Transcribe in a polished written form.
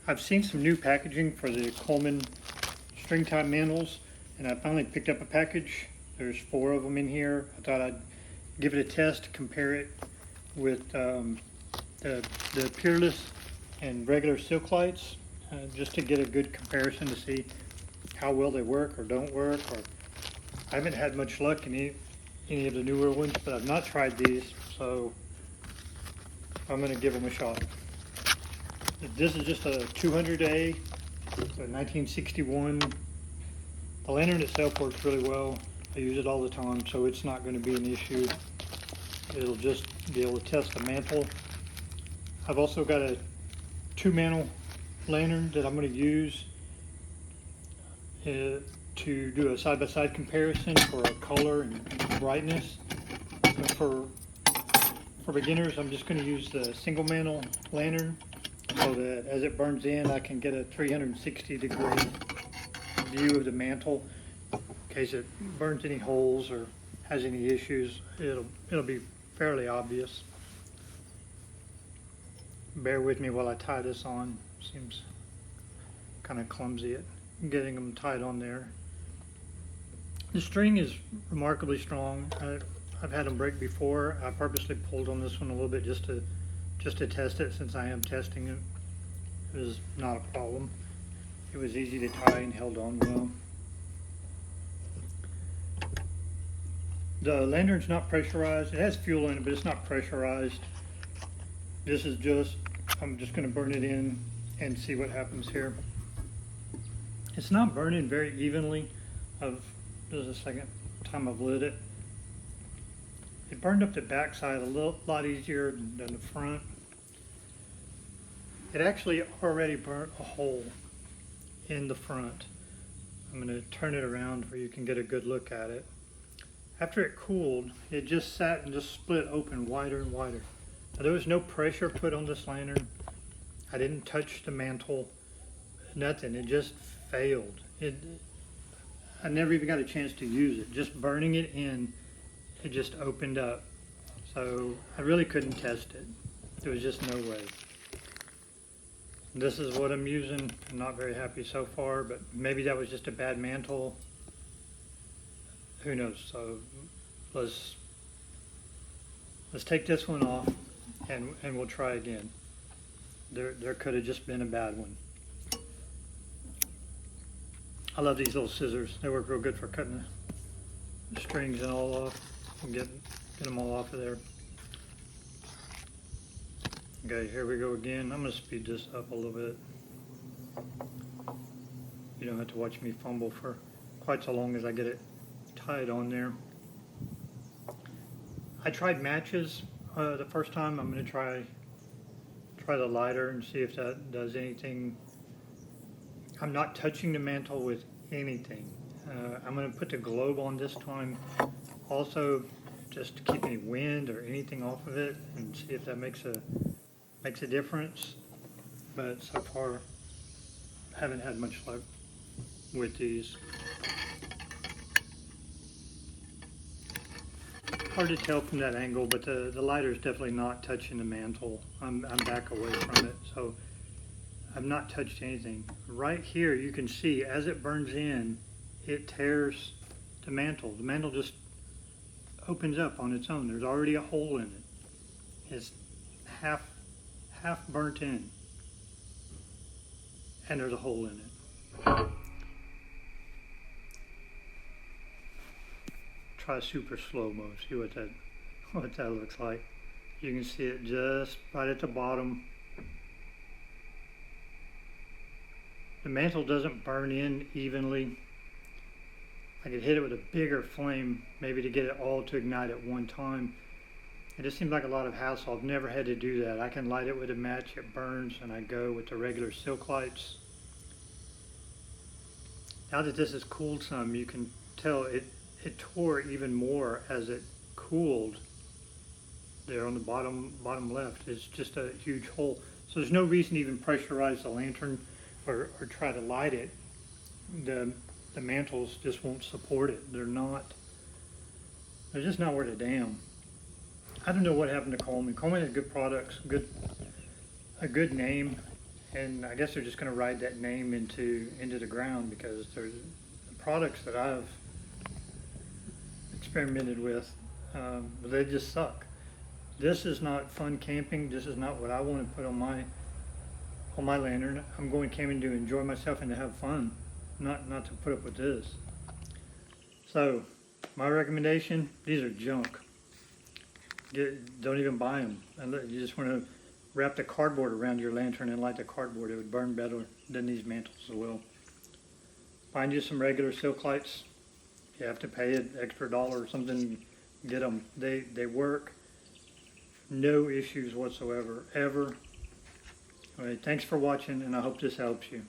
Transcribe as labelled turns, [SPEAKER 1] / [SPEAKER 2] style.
[SPEAKER 1] I've seen some new packaging for the Coleman string type mantles, and I finally picked up a package. There's 4 of them in here. I thought I'd give it a test, compare it with the Peerless and regular silk-lites, just to get a good comparison to see how well they work or don't work. Or I haven't had much luck in any of the newer ones, but I've not tried these, so I'm going to give them a shot. This is just a 200A, a 1961. The lantern itself works really well. I use it all the time, so it's not going to be an issue. It'll just be able to test the mantle. I've also got a 2-mantle lantern that I'm going to use to do a side-by-side comparison for color and brightness. And for beginners, I'm just going to use the single mantle lantern so that as it burns in, I can get a 360-degree view of the mantle. In case it burns any holes or has any issues, it'll be fairly obvious. Bear with me while I tie this on. Seems kind of clumsy at getting them tied on there. The string is remarkably strong. I've had them break before. I purposely pulled on this one a little bit just to test it, since I am testing it. It was not a problem. It was easy to tie and held on well. The lantern's not pressurized. It has fuel in it, but it's not pressurized. This is just, I'm just going to burn it in and see what happens here. It's not burning very evenly. This is the second time I've lit it. It burned up the back side a lot easier than the front. It actually already burnt a hole in the front. I'm going to turn it around where you can get a good look at it. After it cooled, it just sat and just split open wider and wider. Now, there was no pressure put on this lantern. I didn't touch the mantle, nothing. It just failed. I never even got a chance to use it. Just burning it in, it just opened up. So I really couldn't test it. There was just no way. This is what I'm using. I'm not very happy so far, but maybe that was just a bad mantle. Who knows? So let's take this one off and we'll try again. There could have just been a bad one. I love these little scissors. They work real good for cutting the strings and all off and get them all off of there. Okay, here we go again. I'm going to speed this up a little bit. You don't have to watch me fumble for quite so long as I get it tied on there. I tried matches the first time. I'm going to try the lighter and see if that does anything. I'm not touching the mantle with anything. I'm going to put the globe on this time also, just to keep any wind or anything off of it, and see if that makes a difference. But so far I haven't had much luck with these. Hard to tell from that angle, but the lighter is definitely not touching the mantle. I'm back away from it, so I've not touched anything. Right here you can see as it burns in, it tears the mantle. The mantle just opens up on its own. There's already a hole in it. It's half burnt in, and there's a hole in it. Try super slow-mo, see what that looks like. You can see it just right at the bottom. The mantle doesn't burn in evenly. I could hit it with a bigger flame, maybe to get it all to ignite at one time. It just seems like a lot of hassle. I've never had to do that. I can light it with a match, it burns, and I go with the regular silk-lites. Now that this has cooled some, you can tell it tore even more as it cooled. There on the bottom left is just a huge hole. So there's no reason to even pressurize the lantern or try to light it. The mantles just won't support it. They're just not worth a damn. I don't know what happened to Coleman. Coleman had good products, a good name. and I guess they're just going to ride that name into the ground, because there's the products that I've experimented with, they just suck. This is not fun camping. This is not what I want to put on my lantern. I'm going camping to enjoy myself and to have fun, not to put up with this. So, my recommendation: these are junk. Don't even buy them. You just want to wrap the cardboard around your lantern and light the cardboard. It would burn better than these mantles will. Find you some regular silk lights. You have to pay an extra $1 or something. Get them. They work. No issues whatsoever, ever. All right, thanks for watching, and I hope this helps you.